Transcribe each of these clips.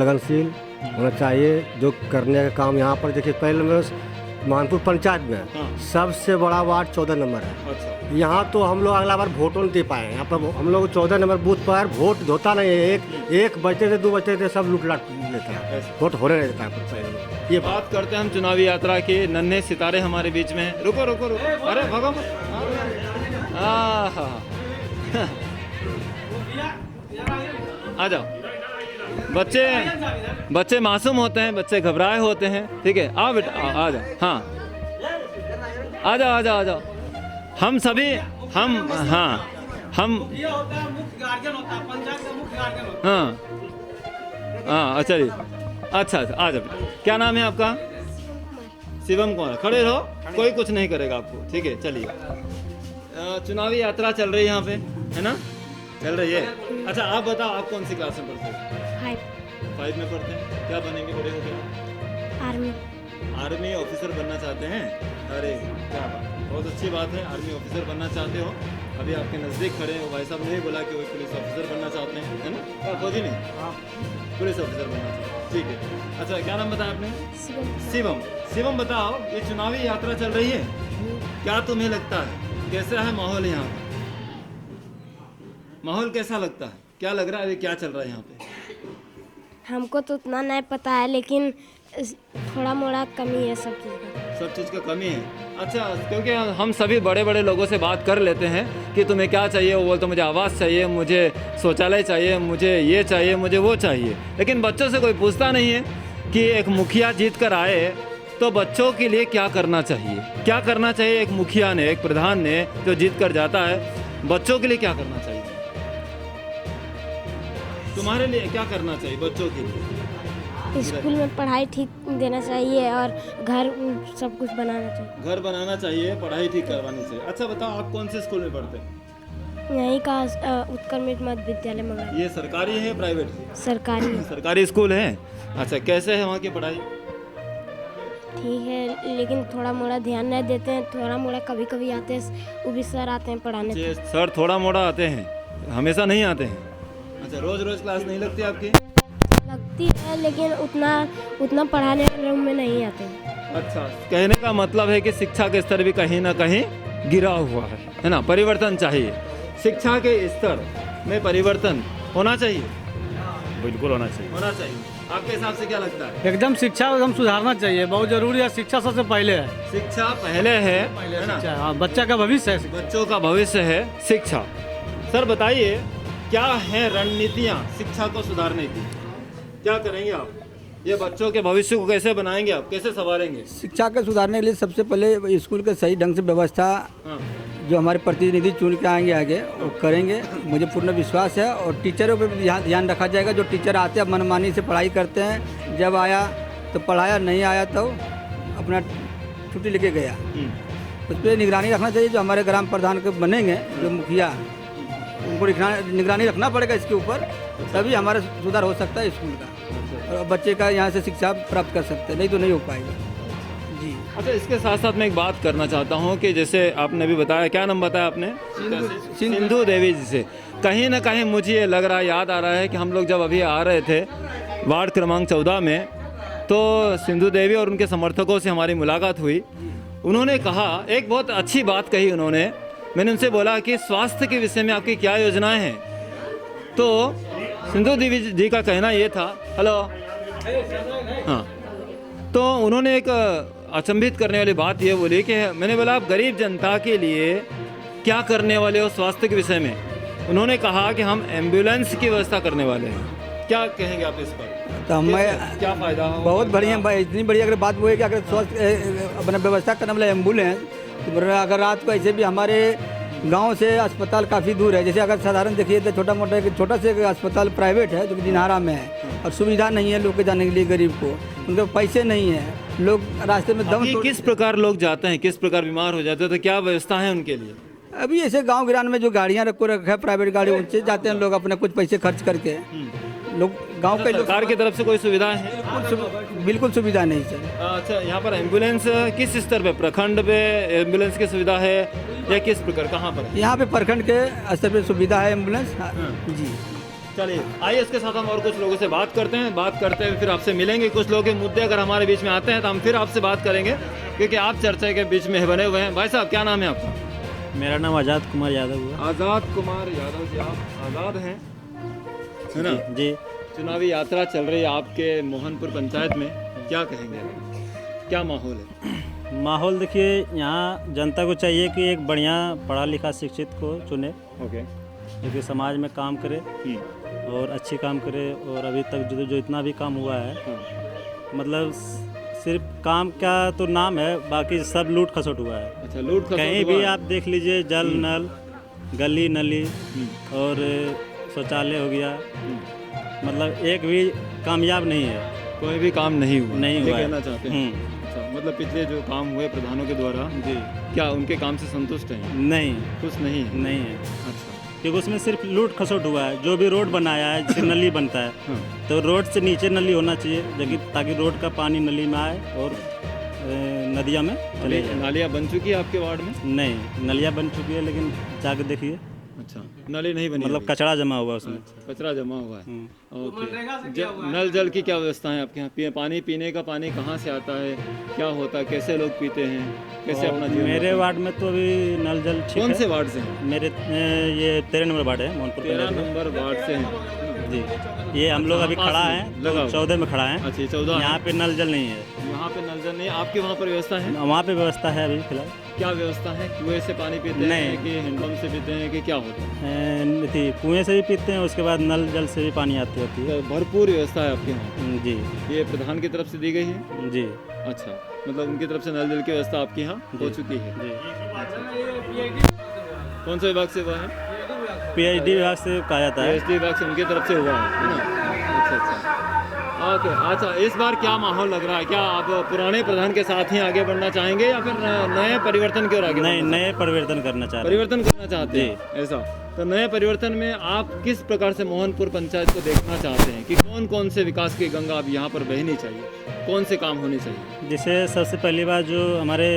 लगनशील होना चाहिए जो करने का काम यहाँ पर। देखिए पहले मेरे मानपुर पंचायत में सबसे बड़ा वार्ड 14 नंबर है। अच्छा। यहाँ तो हम लोग अगला बार वोटों नहीं दे पाए। यहाँ पर हम लोग 14 नंबर बूथ पर वोट होता नहीं है। एक बजते थे 2 बजते थे सब लूट लाट लेता है, वोट होने नहीं देता है। ये बात करते हैं हम चुनावी यात्रा के। नन्हे सितारे हमारे बीच में हैं। रुको रुको रुको, अरे भगो मत। आ जाओ। बच्चे मासूम होते हैं, बच्चे घबराए होते हैं। ठीक है, आओ बेटा, आ जाओ। हाँ, आ जाओ आ जाओ आ जाओ। हम सभी हम ये होता है मुख्य गार्जियन होता है, पंचायत का मुख्य गार्जियन होता है। हाँ अच्छा जी, अच्छा आ जाओ बेटा। क्या नाम है आपका? शिवम कुमार। खड़े रहो, कोई कुछ नहीं करेगा आपको। ठीक है, चलिए। चुनावी यात्रा चल रही है यहाँ पे, है ना? चल रही है। अच्छा आप बताओ, आप कौन सी क्लास में पढ़ते हो? 5 में पढ़ते हैं। क्या बनेंगे बड़े होकर? आर्मी ऑफिसर बनना चाहते हैं? अरे क्या बात, बहुत अच्छी बात है। आर्मी ऑफिसर बनना चाहते हो। अभी आपके नज़दीक खड़े हो, भाई साहब ने बोला कि वो पुलिस ऑफिसर बनना चाहते हैं, है ना? फौजी नहीं, पुलिस ऑफिसर बनना चाहते हैं। ठीक है। अच्छा क्या नाम बताया आपने? शिवम बताओ, ये चुनावी यात्रा चल रही है, क्या तुम्हें लगता है कैसा है माहौल यहाँ पे? माहौल कैसा लगता है? क्या लग रहा है अभी क्या चल रहा है यहाँ पे? हमको तो उतना नहीं पता है, लेकिन थोड़ा मोड़ा कमी है सब चीज़ का। कमी है। अच्छा, क्योंकि हम सभी बड़े बड़े लोगों से बात कर लेते हैं कि तुम्हें क्या चाहिए, वो बोलते मुझे आवास चाहिए, मुझे शौचालय चाहिए, मुझे ये चाहिए, मुझे वो चाहिए। लेकिन बच्चों से कोई पूछता नहीं है कि एक मुखिया जीत कर आए तो बच्चों के लिए क्या करना चाहिए। क्या करना चाहिए एक मुखिया ने, एक प्रधान ने जो जीत कर जाता है, बच्चों के लिए क्या करना चाहिए? तुम्हारे लिए क्या करना चाहिए बच्चों के लिए? स्कूल में पढ़ाई ठीक देना चाहिए और घर सब कुछ बनाना चाहिए। घर बनाना चाहिए, पढ़ाई ठीक करवानी चाहिए। अच्छा बताओ, आप कौन से स्कूल में पढ़ते हैं? यहीं का उत्कर्ष मध्य विद्यालय मंगल। ये सरकारी है प्राइवेट? सरकारी स्कूल है। अच्छा, कैसे है वहाँ की पढ़ाई? ठीक है, लेकिन थोड़ा मोड़ा ध्यान नहीं देते हैं। थोड़ा मोड़ा कभी कभी आते हैं, वो भी सर आते हैं पढ़ाने। सर थोड़ा मोड़ा आते हैं, हमेशा नहीं आते हैं? अच्छा, रोज क्लास नहीं लगती आपकी? लगती है, लेकिन उतना पढ़ाने वाले रूम में नहीं आते हैं। अच्छा, कहने का मतलब है कि शिक्षा के स्तर भी कहीं ना कहीं गिरा हुआ है ना? परिवर्तन चाहिए, शिक्षा के स्तर में परिवर्तन होना चाहिए। बिल्कुल होना चाहिए। आपके हिसाब से क्या लगता है? एकदम शिक्षा एकदम सुधारना चाहिए, बहुत जरूरी है। शिक्षा सबसे पहले है। शिक्षा पहले है ना? हाँ, बच्चा का भविष्य है, बच्चों का भविष्य है शिक्षा। सर बताइए, क्या है रणनीतियाँ शिक्षा को सुधारने की? क्या करेंगे आप? ये बच्चों के भविष्य को कैसे बनाएंगे आप, कैसे संवारेंगे? शिक्षा के सुधारने के लिए सबसे पहले स्कूल के सही ढंग से व्यवस्था जो हमारे प्रतिनिधि चुन के आएंगे आगे वो करेंगे, मुझे पूर्ण विश्वास है। और टीचरों पर भी ध्यान रखा जाएगा। जो टीचर आते हैं मनमानी से पढ़ाई करते हैं, जब आया तो पढ़ाया, नहीं आया तो अपना छुट्टी लेके गया। उस पर निगरानी रखना चाहिए। जो हमारे ग्राम प्रधान के बनेंगे, जो मुखिया, उनको निगरानी रखना पड़ेगा इसके ऊपर, तभी हमारा सुधार हो सकता है स्कूल का, और बच्चे का यहाँ से शिक्षा प्राप्त कर सकते हैं, नहीं तो नहीं हो पाएगा जी। अच्छा, इसके साथ साथ मैं एक बात करना चाहता हूँ कि जैसे आपने भी बताया, क्या नाम बताया आपने? सिंधु देवी जी से। कहीं ना कहीं मुझे ये लग रहा है, याद आ रहा है कि हम लोग जब अभी आ रहे थे वार्ड क्रमांक 14 में, तो सिंधु देवी और उनके समर्थकों से हमारी मुलाकात हुई। उन्होंने कहा, एक बहुत अच्छी बात कही उन्होंने। मैंने उनसे बोला कि स्वास्थ्य के विषय में आपकी क्या योजनाएं हैं? तो सिंधु देवी जी का कहना ये था, हेलो, हाँ, तो उन्होंने एक अचंभित करने वाली बात ये बोली कि मैंने बोला, आप गरीब जनता के लिए क्या करने वाले हो स्वास्थ्य के विषय में? उन्होंने कहा कि हम एम्बुलेंस की व्यवस्था करने वाले हैं। क्या कहेंगे आप इस पर? तो हमें क्या फ़ायदा हो? बहुत बढ़िया, इतनी बढ़िया अगर बात वो है कि अगर स्वास्थ्य अपना व्यवस्था करने वाला एम्बुलेंस, तो अगर रात को ऐसे भी हमारे गांव से अस्पताल काफ़ी दूर है। जैसे अगर साधारण देखिए तो छोटा से अस्पताल प्राइवेट है जो कि दिनारा में है, और सुविधा नहीं है लोग के जाने के लिए, गरीब को उनके पैसे नहीं है, लोग रास्ते में दम किस प्रकार लोग जाते हैं, किस प्रकार बीमार हो जाते हैं, तो क्या व्यवस्था है उनके लिए? अभी ऐसे गांव गिरान में जो गाड़ियां रखा है प्राइवेट गाड़ी, उनसे जाते हैं लोग अपने कुछ पैसे खर्च करके। लोग गांव के लोग, सरकार की तरफ से कोई सुविधा है? बिल्कुल सुविधा नहीं सर। अच्छा, यहाँ पर एम्बुलेंस किस स्तर पे, प्रखंड पे एम्बुलेंस की सुविधा है या किस प्रकार, कहाँ पर? यहाँ पे प्रखंड के स्तर पे सुविधा है एम्बुलेंस जी। चलिए आइए इसके साथ हम और कुछ लोगों से बात करते हैं, बात करते हुए फिर आपसे मिलेंगे। कुछ लोगों के मुद्दे अगर हमारे बीच में आते हैं तो हम फिर आपसे बात करेंगे, क्योंकि आप चर्चा के बीच में बने हुए हैं। भाई साहब क्या नाम है आपका? मेरा नाम आज़ाद कुमार यादव हुआ। आज़ाद कुमार यादव जी, आप आज़ाद हैं है ना? जी। चुनावी यात्रा चल रही है आपके मोहनपुर पंचायत में, क्या कहेंगे, क्या माहौल है? माहौल देखिए, यहाँ जनता को चाहिए कि एक बढ़िया पढ़ा लिखा शिक्षित को चुने, ओके, जो कि समाज में काम करे और अच्छी काम करे। और अभी तक जो इतना भी काम हुआ है, मतलब सिर्फ काम का तो नाम है, बाकी सब लूट खसोट हुआ है। अच्छा, लूट खसोट कहीं हुआ भी है। आप देख लीजिए, जल नल, गली नली और शौचालय हो गया, मतलब एक भी कामयाब नहीं है। कोई भी काम नहीं हुआ, नहीं ये हुआ है। कहना चाहते हैं? अच्छा, मतलब पिछले जो काम हुए प्रधानों के द्वारा, जी, क्या उनके काम से संतुष्ट हैं? नहीं, खुश नहीं है? नहीं है, अच्छा, क्योंकि उसमें सिर्फ लूट खसोट हुआ है। जो भी रोड बनाया है, जिससे नली बनता है, हाँ। तो रोड से नीचे नली होना चाहिए, ताकि रोड का पानी नली में आए और नदिया में चले जाए। नालियाँ बन चुकी है आपके वार्ड में? नहीं, नलियाँ बन चुकी है, लेकिन जाके देखिए, अच्छा, नाली नहीं बनी, मतलब अभी? कचरा जमा हुआ उसमें। कचरा जमा हुआ है। हम्म। ओके। नल जल की क्या व्यवस्था है आपके यहाँ? पानी पीने का पानी कहाँ से आता है, क्या होता है, कैसे लोग पीते हैं, कैसे अपना जीवन? मेरे वार्ड में तो अभी नल जल ठीक कौन है। से वार्ड से हैं? मेरे ये 13 नंबर वार्ड है, मोहनपुर 13 पंचायत में। नंबर वार्ड से हैं। जी, ये हम लोग अभी पास खड़ा में हैं, लगा हुआ। 14 में खड़ा हैं। अच्छा, 14 यहाँ पे नल जल नहीं है, यहाँ पे नल जल नहीं, आपके वहाँ पर व्यवस्था है? वहाँ पे व्यवस्था है अभी फिलहाल। क्या व्यवस्था है? कुएं से पानी पीते हैं नहीं। कि हैंडपम्प से पीते हैं कि क्या होता है? थी कुएं से भी पीते हैं, उसके बाद नल जल से भी पानी आती होती है। तो भरपूर व्यवस्था है आपके यहाँ? जी ये प्रधान की तरफ से दी गई है? जी अच्छा, मतलब उनकी तरफ से नल जल की व्यवस्था आपके यहाँ हो चुकी है? जी। कौन सा विभाग से हुआ है? PhD विभाग से कहा जाता है। PhD विभाग से उनकी तरफ से हुआ है ना? अच्छा अच्छा, ओके। अच्छा, इस बार क्या माहौल लग रहा है? क्या आप पुराने प्रधान के साथ ही आगे बढ़ना चाहेंगे या फिर नए परिवर्तन की ओर आगे? नहीं, नए परिवर्तन करना चाह रहे हैं। परिवर्तन करना चाहते हैं, ऐसा? तो नए परिवर्तन में आप किस प्रकार से मोहनपुर पंचायत को देखना चाहते हैं कि कौन कौन से विकास की गंगा अब यहाँ पर बहनी चाहिए, कौन से काम होने चाहिए? जैसे सबसे पहली बात जो हमारे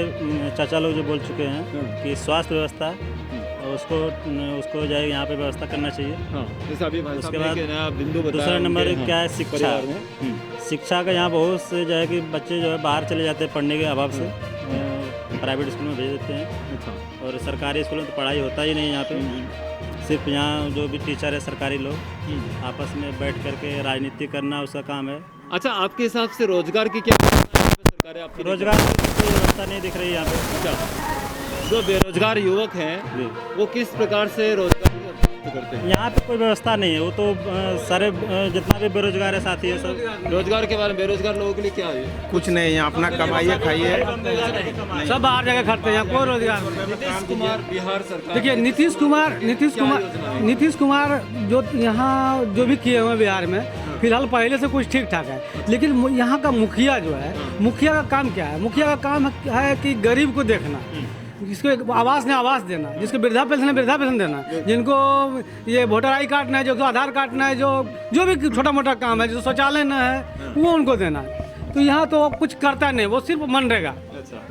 चाचा लोग जो बोल चुके हैं कि स्वास्थ्य व्यवस्था, उसको जो है यहाँ पे व्यवस्था करना चाहिए। हाँ, जैसे अभी भाई उसके साहब ने बाद एक नया बिंदु बताया। दूसरा नंबर उनके, क्या है, हाँ, शिक्षा। परिवार में। शिक्षा का यहाँ बहुत से जो है कि बच्चे जो है बाहर चले जाते हैं पढ़ने के अभाव से, प्राइवेट स्कूल में भेज देते हैं। अच्छा, और सरकारी स्कूल में तो पढ़ाई होता ही नहीं यहाँ पे। सिर्फ यहाँ जो भी टीचर है सरकारी लोग, आपस में बैठ करके राजनीति करना उसका काम है। अच्छा, आपके हिसाब से रोजगार की क्या सरकार है आपकी? रोजगार की कोई व्यवस्था नहीं दिख रही यहाँ पे। अच्छा, जो बेरोजगार युवक हैं जी, वो किस प्रकार से रोजगार प्राप्त करते हैं? यहाँ पे कोई व्यवस्था नहीं है। वो तो सारे जितना भी बेरोजगार है साथी है सब। रोजगार के बारे में, बेरोजगार लोगों के लिए क्या है? कुछ नहीं, यहाँ अपना कमाइए खाइए। सब बाहर जाके खटते हैं, यहाँ कोई रोजगार नहीं। नीतीश कुमार बिहार सरकार, देखिए नीतीश कुमार जो यहाँ जो भी किए हुए हैं बिहार में, फिलहाल पहले से कुछ ठीक ठाक है। लेकिन यहाँ का मुखिया जो है, मुखिया का काम क्या है? मुखिया का काम है कि गरीब को देखना, जिसको आवास ने आवास देना, जिसको वृद्धा पेंशन है वृद्धा पेंशन देना, जिनको ये वोटर आई काटना है, जो आधार काटना है, जो भी छोटा मोटा काम है, जो शौचालय न है, वो उनको देना है। तो यहाँ तो कुछ करता नहीं, वो सिर्फ मनरेगा।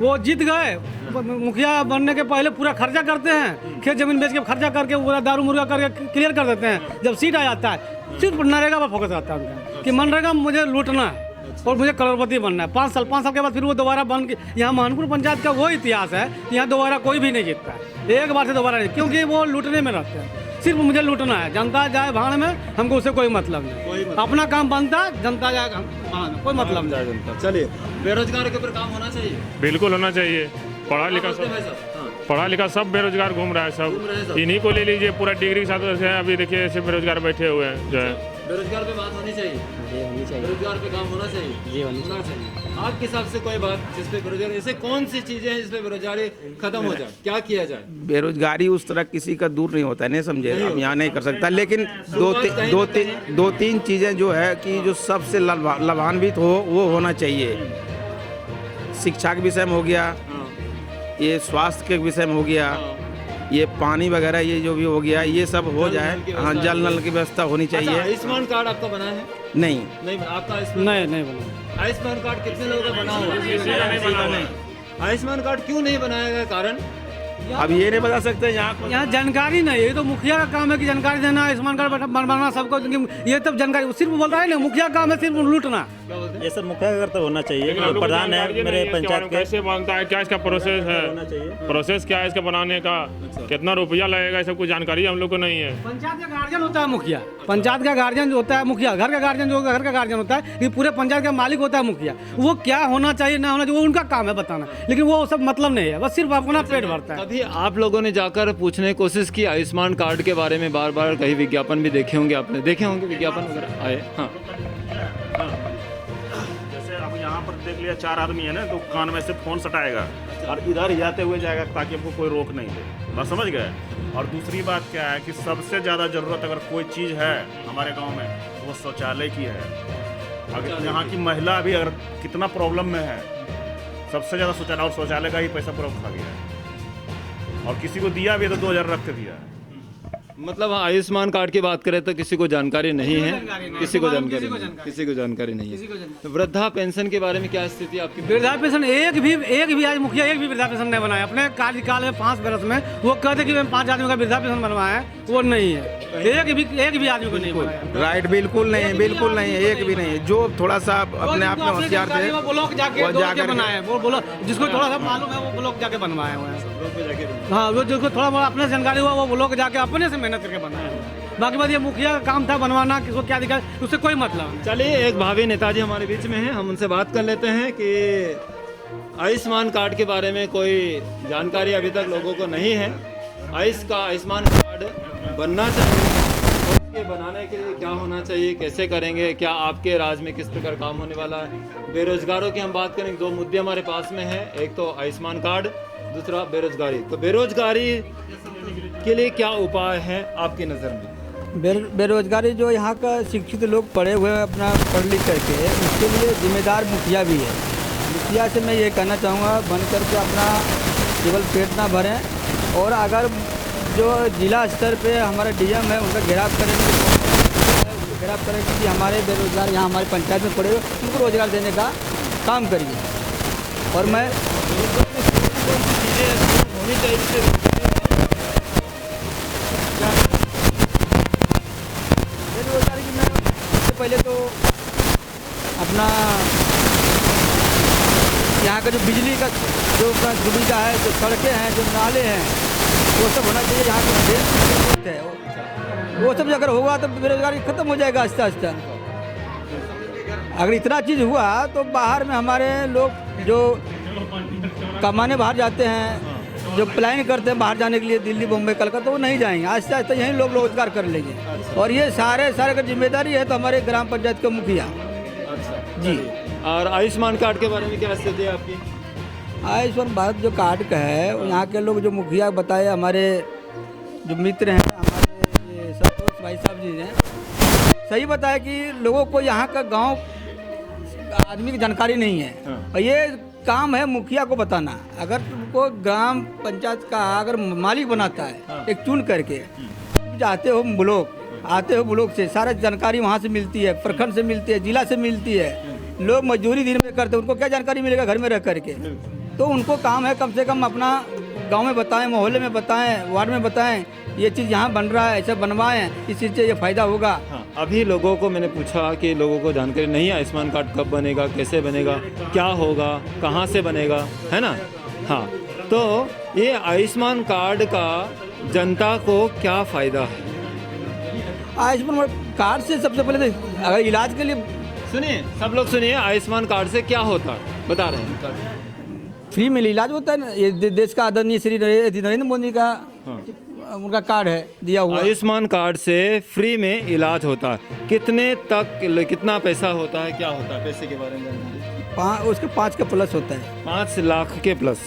वो जीत गए, मुखिया बनने के पहले पूरा खर्चा करते हैं, खेत जमीन बेच के खर्चा करके पूरा दारू मुर्गा करके क्लियर कर देते हैं। जब सीट आ जाता है सिर्फ नरेगा पर फोकस रहता है उनका कि मनरेगा मुझे लूटना है और मुझे करोड़पति बनना है। 5 साल के बाद फिर वो दोबारा बन के, यहाँ मोहनपुर पंचायत का वो इतिहास है, यहाँ दोबारा कोई भी नहीं जीतता है, एक बार से दोबारा नहीं, क्योंकि वो लूटने में रहते हैं। सिर्फ मुझे लूटना है, जनता जाए भाड़ में, हमको उससे कोई मतलब नहीं। अपना काम बनता है, जनता जाए भाड़ में, कोई मतलब नहीं। चलिए, बेरोजगार के ऊपर काम होना चाहिए। बिल्कुल होना चाहिए। पढ़ा लिखा सब बेरोजगार घूम रहा है सब। इन्हीं को ले लीजिए, पूरा डिग्री के साथ वैसे अभी देखिए ऐसे बेरोजगार बैठे हुए हैं जो है। बेरोजगार पे बात होनी चाहिए, होनी चाहिए। बेरोजगार पे काम होना चाहिए, जी होनी चाहिए। आपके हिसाब से कोई बात जिस पे बेरोजगारी, ऐसे कौन सी चीजें हैं जिस पे बेरोजगारी खत्म हो जाए, क्या किया जाए? बेरोजगारी उस तरह किसी का दूर नहीं होता है, नहीं समझे, हम यहाँ नहीं कर सकता। लेकिन दो तीन चीज़ें जो है कि जो सबसे लाभान्वित हो वो होना चाहिए। शिक्षा के विषय में हो गया, ये स्वास्थ्य के विषय में हो गया, ये पानी वगैरह ये जो भी हो गया, ये सब हो जाए। हाँ, जल नल की व्यवस्था होनी चाहिए। आयुष्मान कार्ड आपका बना है? नहीं, नहीं बना आपका आयुष्मान? नहीं बना। आयुष्मान कार्ड कितने लोगों का बना हुआ? आयुष्मान कार्ड क्यों नहीं बनाया गया? कारण अब ये नहीं बता सकते यहाँ यहाँ जानकारी नहीं है, ये तो मुखिया का काम है कि जानकारी देना, आयुष्मान कार्ड बनवाना सबको, ये तब जानकारी सिर्फ बोल रहा है ना, मुखिया का काम है सिर्फ लूटना। ये सब मुखिया का कर्तव्य होना चाहिए। लेकिन हम लोग प्रधान है जानकारी मेरे नहीं है कि पंचायत के, कैसे बनता है, क्या इसका प्रोसेस होना है, चाहिए। प्रोसेस क्या है इसका बनाने का, कितना रुपया लगेगा, ये सब कुछ जानकारी हम लोग को नहीं है। पंचायत का गार्जियन होता है मुखिया, पंचायत का गार्जियन जो होता है मुखिया, घर का गार्जियन जो घर का गार्जियन होता है, ये पूरे पंचायत का मालिक होता है मुखिया। वो क्या होना चाहिए ना होना चाहिए वो उनका काम है बताना, लेकिन वो सब मतलब नहीं है, बस सिर्फ अपना पेट भरता है। कभी आप लोगों ने जाकर पूछने की कोशिश की आयुष्मान कार्ड के बारे में? बार बार कहीं विज्ञापन भी देखे होंगे आपने, देखे होंगे विज्ञापन वगैरह आए? हाँ, जैसे अब यहाँ पर देख लिया 4 आदमी है ना, तो कान में से फोन सटाएगा और इधर जाते हुए जाएगा ताकि हमको कोई रोक नहीं दे, बस समझ गए। और दूसरी बात क्या है कि सबसे ज़्यादा ज़रूरत अगर कोई चीज़ है हमारे गांव में तो वो शौचालय की है। अगर यहाँ की महिला भी अगर कितना प्रॉब्लम में है, सबसे ज़्यादा शौचालय, और शौचालय का ही पैसा पूरा खा गया है, और किसी को दिया भी है तो 2000 रख के दिया है। मतलब आयुष्मान कार्ड की बात करें तो किसी को जानकारी नहीं है, किसी को जानकारी नहीं है। तो वृद्धा पेंशन के बारे में क्या स्थिति है आपकी? वृद्धा पेंशन एक भी आज मुखिया एक भी वृद्धा पेंशन नहीं बनाया अपने कार्यकाल में 5 वर्ष में। वो कहते कि मैं 5 आदमी का वृद्धा पेंशन बनवाया है, वो नहीं है, एक भी आदमी को नहीं बनाया। राइट, बिल्कुल नहीं है, बिल्कुल नहीं है, एक भी नहीं है। जो थोड़ा सा अपने आप में होशियार थे वो ब्लॉक जाके बनाया, वो ब्लॉक जिसको थोड़ा सा मालूम है वो ब्लॉक जाके बनवाया हुआ है। हाँ, वो जिसको थोड़ा बहुत अपने जानकारी हुआ वो ब्लॉक जाके अपने से मेहनत करके बनाया है। बाकी बात ये मुखिया का काम था बनवाना, किसको क्या दिखा उससे कोई मतलब नहीं। चलिए, एक भावी नेताजी हमारे बीच में हैं, हम उनसे बात कर लेते हैं कि आयुष्मान कार्ड के बारे में कोई जानकारी अभी तक लोगों को नहीं है। आयुष्मान कार्ड बनना चाहिए, उसके बनाने के लिए क्या होना चाहिए, कैसे करेंगे, क्या आपके राज्य में किस प्रकार काम होने वाला है। बेरोजगारों की हम बात करेंगे, 2 मुद्दे हमारे पास में है, एक तो आयुष्मान कार्ड, दूसरा बेरोजगारी। तो बेरोजगारी के लिए क्या उपाय है आपकी नज़र में? बेरोजगारी जो यहाँ का शिक्षित लोग पढ़े हुए हैं अपना पढ़ लिख करके, उसके लिए जिम्मेदार मुखिया भी है। मुखिया से मैं ये कहना चाहूँगा बन करके अपना केवल पेट ना भरें, और अगर जो जिला स्तर पे हमारा डीएम है उनका घेराव करेंगे, उसको घेराव करेंगे कि हमारे बेरोजगार यहाँ हमारी पंचायत में पड़े हुए उनको रोजगार देने का काम करिए। और मैं बेरोजगारी की मैं सबसे पहले तो अपना यहाँ का जो बिजली का जो सुविधा है, जो सड़कें हैं, जो नाले हैं, वो सब होना चाहिए। यहाँ का देश है वो सब अगर होगा तो बेरोजगारी खत्म हो जाएगा आहिस्ता आहिस्ता। अगर इतना चीज़ हुआ तो बाहर में हमारे लोग जो कमाने बाहर जाते हैं, जो प्लान करते हैं बाहर जाने के लिए दिल्ली, बम्बई, कलकत्ता, वो नहीं जाएंगे। आहिस्ता आहिस्ता यहीं लोग रोजगार कर लेंगे। और ये सारे अगर जिम्मेदारी है तो हमारे ग्राम पंचायत के मुखिया जी। और आयुष्मान कार्ड के बारे में क्या स्थिति है आपकी? आयुष्मान भारत जो कार्ड का है, यहाँ के लोग जो मुखिया बताए, हमारे जो मित्र हैं, हमारे संतोष भाई साहब जी ने सही बताया कि लोगों को यहाँ का गाँव आदमी की जानकारी नहीं है। और ये काम है मुखिया को बताना। अगर तुमको ग्राम पंचायत का अगर मालिक बनाता है एक चुन करके, जाते हो ब्लॉक, आते हो ब्लॉक से सारा जानकारी वहाँ से मिलती है, प्रखंड से मिलती है, जिला से मिलती है। लोग मजदूरी दिन में करते हैं, उनको क्या जानकारी मिलेगा घर में रह करके? तो उनको काम है कम से कम अपना गांव में बताएं, मोहल्ले में बताएं, वार्ड में बताएं, ये चीज़ यहाँ बन रहा है, ऐसा बनवाएं, इस चीज़ से ये फ़ायदा होगा। हाँ, अभी लोगों को मैंने पूछा कि लोगों को जानकारी नहीं है आयुष्मान कार्ड कब बनेगा, कैसे बनेगा, क्या होगा, कहाँ से बनेगा, है ना? हाँ, तो ये आयुष्मान कार्ड का जनता को क्या फ़ायदा है? आयुष्मान कार्ड से सबसे पहले तो अगर इलाज के लिए सुनिए, सब लोग सुनिए, आयुष्मान कार्ड से क्या होता है बता रहे हैं। फ्री में इलाज होता है ना। ये देश का आदरणीय श्री नरेंद्र मोदी का उनका कार्ड है दिया हुआ। आयुष्मान कार्ड से फ्री में इलाज होता है। कितने तक, कितना पैसा होता है, क्या होता है, पैसे के बारे में? उसके 5 के प्लस होता है। 5 लाख के प्लस,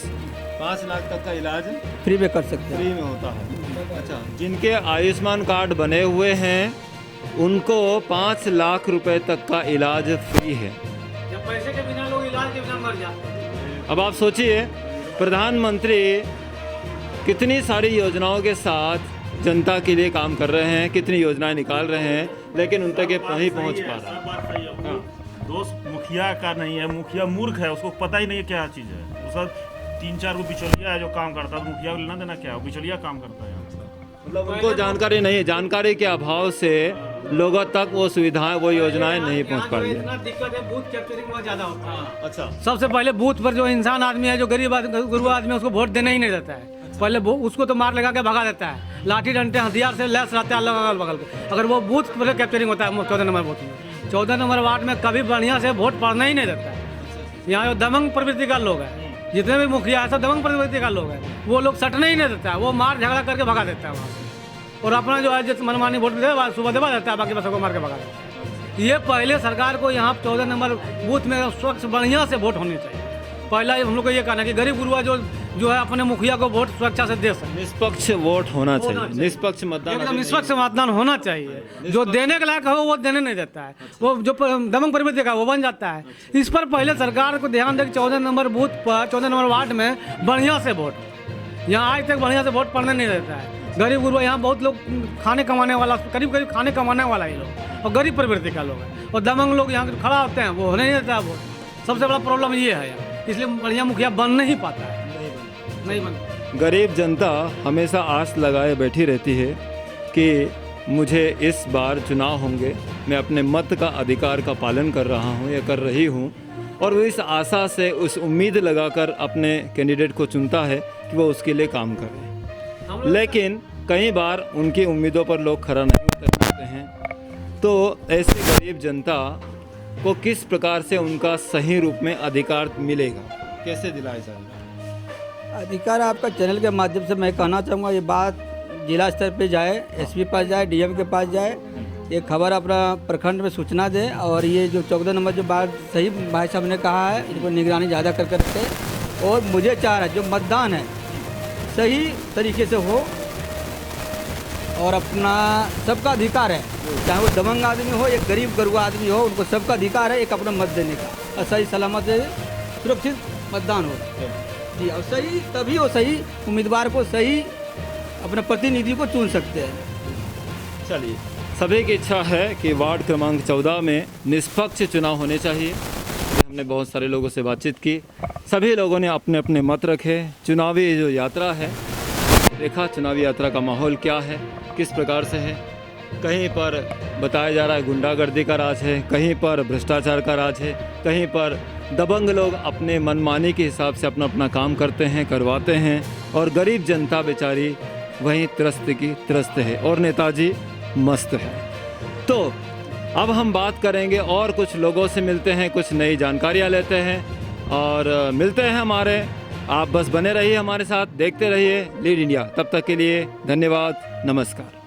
5 लाख तक का इलाज फ्री में कर सकते हैं। फ्री में होता है। अच्छा, जिनके आयुष्मान कार्ड बने हुए हैं उनको 5 लाख रुपए तक का इलाज फ्री है। जब पैसे के बिना लोग इलाज के बिना मर जाते हैं। अब आप सोचिए, प्रधानमंत्री कितनी सारी योजनाओं के साथ जनता के लिए काम कर रहे हैं, कितनी योजनाएं निकाल रहे हैं, लेकिन उन तक नहीं पहुंच पा रहा। दोस्त मुखिया का नहीं है, मुखिया मूर्ख है, उसको पता ही नहीं है क्या चीज़ है। उसका 3-4 को बिचौलिया है जो काम करता है, मुखिया को लेना देना क्या है, वो बिचौलिया काम करता है यहाँ से। मतलब उनको जानकारी नहीं है, जानकारी के अभाव से लोगों तक वो सुविधाएं, वो योजनाएं नहीं पहुंच पा रही है। इतना दिक्कत है, बूथ कैप्चरिंग बहुत ज़्यादा होता है। अच्छा, सबसे पहले बूथ पर जो इंसान आदमी है, जो गरीब गुरुआ आदमी है, उसको वोट देने ही नहीं देता है। पहले उसको तो मार लगा के भगा देता है, लाठी डंडे हथियार से लैस रहता है अगल बगल के। अगर वो बूथ पर कैप्चरिंग होता है 14 नंबर बूथ में, 14 नंबर वार्ड में कभी बढ़िया से वोट पड़ना ही नहीं देता है। यहाँ जो दबंग प्रवृत्ति का लोग है, जितने भी मुखिया है सब दबंग प्रवृत्ति का लोग है, वो लोग सटने ही नहीं देता है, वो मार झगड़ा करके भगा देता है वहाँ से। और अपना जो है जिस मनमानी वोट दे सुबह दबा देता है, बाकी बस को मार के भगा देता है। ये पहले सरकार को यहाँ 14 नंबर बूथ में स्वच्छ बढ़िया से वोट होनी चाहिए। पहला हम लोग को ये कहना है कि गरीब गुरुआ जो है अपने मुखिया को वोट सुरक्षा से दे सके। निष्पक्ष वोट होना चाहिए, निष्पक्ष मतदान, एकदम निष्पक्ष मतदान होना चाहिए। जो देने के लायक हो वो देने नहीं देता है, वो जो दबंग प्रवृत्ति का वो बन जाता है। इस पर पहले सरकार को ध्यान दे कि 14 नंबर बूथ पर 14 नंबर वार्ड में बढ़िया से वोट, यहाँ आज तक बढ़िया से वोट पड़ने नहीं देता है। गरीब गुरुआ यहाँ बहुत लोग खाने कमाने वाला, करीब करीब खाने कमाने वाला ही लोग और गरीब प्रवृत्ति का लोग है, और दबंग लोग यहाँ खड़ा होते हैं, वो होने नहीं देता है वोट। सबसे बड़ा प्रॉब्लम ये है यहाँ, इसलिए बढ़िया मुखिया बन नहीं पाता है, नहीं बन। गरीब जनता हमेशा आस लगाए बैठी रहती है कि मुझे इस बार चुनाव होंगे, मैं अपने मत का अधिकार का पालन कर रहा हूँ या कर रही हूँ, और वो इस आशा से, उस उम्मीद लगाकर अपने कैंडिडेट को चुनता है कि वो उसके लिए काम करे। लेकिन कई बार उनकी उम्मीदों पर लोग खरा नहीं उतर पाते हैं। तो ऐसे गरीब जनता को किस प्रकार से उनका सही रूप में अधिकार मिलेगा, कैसे दिलाया जाएगा? अधिकार आपका चैनल के माध्यम से मैं कहना चाहूँगा, ये बात जिला स्तर पे जाए, एसपी पास जाए, डीएम के पास जाए, ये खबर अपना प्रखंड में सूचना दे। और ये जो 14 नंबर जो बात सही भाई साहब ने कहा है, इनको निगरानी ज़्यादा कर करके, और मुझे चाह रहा है जो मतदान है सही तरीके से हो, और अपना सबका अधिकार है, चाहे वो दबंग आदमी हो या गरीब गरुआ आदमी हो, उनको सबका अधिकार है एक अपना मत देने का, और सही सलामत से सुरक्षित मतदान हो जी। और सही तभी हो, सही उम्मीदवार को, सही अपने प्रतिनिधि को चुन सकते हैं। चलिए, सभी की इच्छा है कि वार्ड क्रमांक 14 में निष्पक्ष चुनाव होने चाहिए। हमने बहुत सारे लोगों से बातचीत की, सभी लोगों ने अपने अपने मत रखे। चुनावी जो यात्रा है, देखा चुनावी यात्रा का माहौल क्या है, किस प्रकार से है। कहीं पर बताया जा रहा है गुंडागर्दी का राज है, कहीं पर भ्रष्टाचार का राज है, कहीं पर दबंग लोग अपने मनमानी के हिसाब से अपना अपना काम करते हैं, करवाते हैं, और गरीब जनता बेचारी वहीं त्रस्त की त्रस्त है, और नेताजी मस्त है। तो अब हम बात करेंगे और कुछ लोगों से मिलते हैं, कुछ नई जानकारियाँ लेते हैं और मिलते हैं हमारे। आप बस बने रहिए हमारे साथ, देखते रहिए लीड इंडिया। तब तक के लिए धन्यवाद, नमस्कार।